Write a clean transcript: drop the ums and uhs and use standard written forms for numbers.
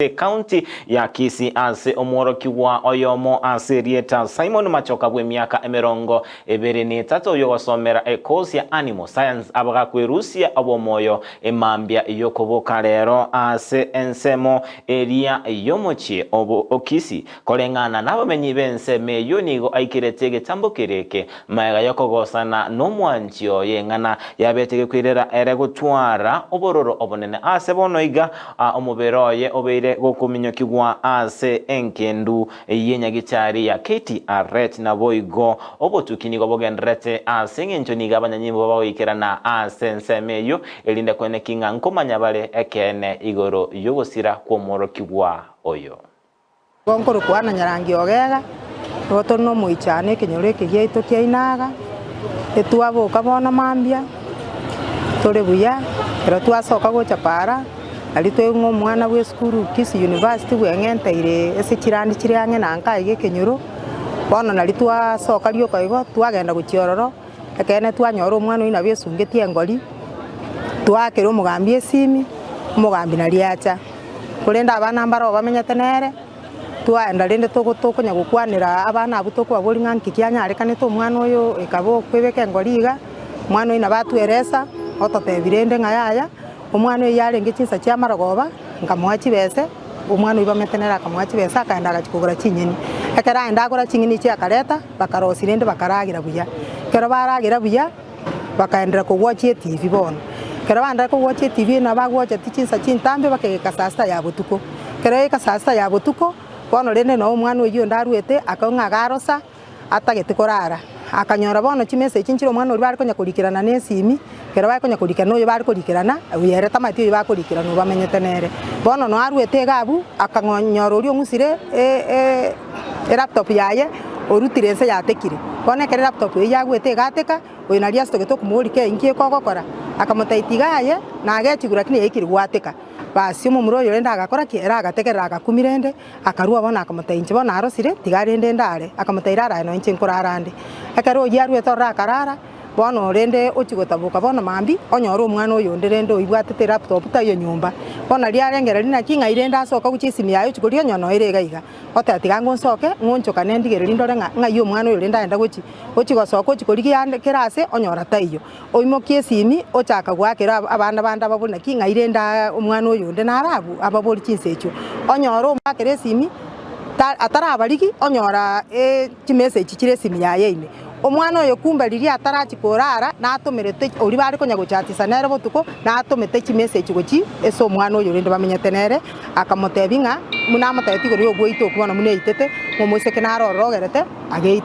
County ya Kisii ase omworoki wa oyomo ase rieta Simon Machoka gwe miaka emerongo ebere n'etatu yogosomera course ya animal science abaga kwerusia obomoyo emambya yokoboka lero ase ensemo eria yomochie obo okisi kolengana n'abamenyi bense meyo nigo aikirete getambo kireke maega yokogosana n'omwanchio yengana yabetege kwirera ere gutwara obororo obonene ase bonoiga omuberoye obeire gokuminyokigwa ase enkendu yenyagichari ya Katie Arret na boigo obotukini gobogendrete ase ngenchoni gabanyanyimbo bawoikerana ase nsemeyo elinde kwene kinga nkomanya bale ekene igoro yogosira kwomorokigwa oyo gonkoro kwana nyarangi ogega goto no muichane kinyore kigiito kiainaga etuaboka bona mambia tore buya pero twasoka gocha para ali twengo mwana we skuru Kisii University wengenteire ese kirandi kiriange nanka ige kenyoro bono nali twasoka lyo kaigo twagenda guchiororo ekene twanyora omwana ina besungetie engoli twakero mugambi esimi mugambi naliacha kurenda abana mbaro bamenyete nere twaenda rende togotokonya gukwanira abana abutoko abori nganki kianyarekanete omwana oyo ekabo kwebeka engoliga mwana ina batweresa ototebirende ngayaya omwana yarenge chinsa kya maragoba nkamwachi bese omwana ibametenera akamwachi bese akaenda agachikugura chinyeni ekera enda agura chinyeni kya kareta bakarosirende bakaragira buya kero baragira buya bakaendera kugwachie TV bono kero banda kugwachie TV na bagwacha chinsa chintambe bakeka sasta ya butuko kero eka sasta ya butuko bono rene no omwana oyo ndaruete akonga garosa atagete korara akanyora bono chimese chinchiro omwana ori bari konya kurikirana nesimi kero bari konya kurikirana oyo bari kurikirana uyere tamati oyo bakurikirana bamenyete nere bono no aruete gabu akanyora ori omusire laptop yaye orutire nse yatekire bono kere laptop oyo yagwete gateka oyo nali astogeto kumurike inkie kokokora akamotaitiga yaye na agechigura kine yekiri gwateka basi omumuro oyo renda agakora kiera agatekerera agakumirende akarua bona akamotainche bona arosire tigarende ndare akamotaira ara no inche nkorarande ekero yarwe torra karara bono rende ochigotabuka bono mambi onyora omwana oyo nderende oibwatete laptop tayo nyumba bona riarengera rina kinga irenda asoka guchisimi yayo chikorio nyono irega iga otatiga ngonsoke ngonchoka nendigere ndore ngayo omwana oyo renda enda gochi ochigosoka chikori yande kerase onyora tayo oimokie simi ochaka gwakera abana banda babona kinga irenda omwana oyo nde narabu ababori chinsecho onyora omakere simi atara abarigi onyora chimese chikire simi yaye ine omwana oyo kumba riri atarachikorara natomerete ori bari konya guchatisa nere botuko natomete chimessage gochi eso omwana oyo rende bamenyete nere akamotebinga muna amateti gori ogweito kubona mune itete momoise kenaro rogerete ageit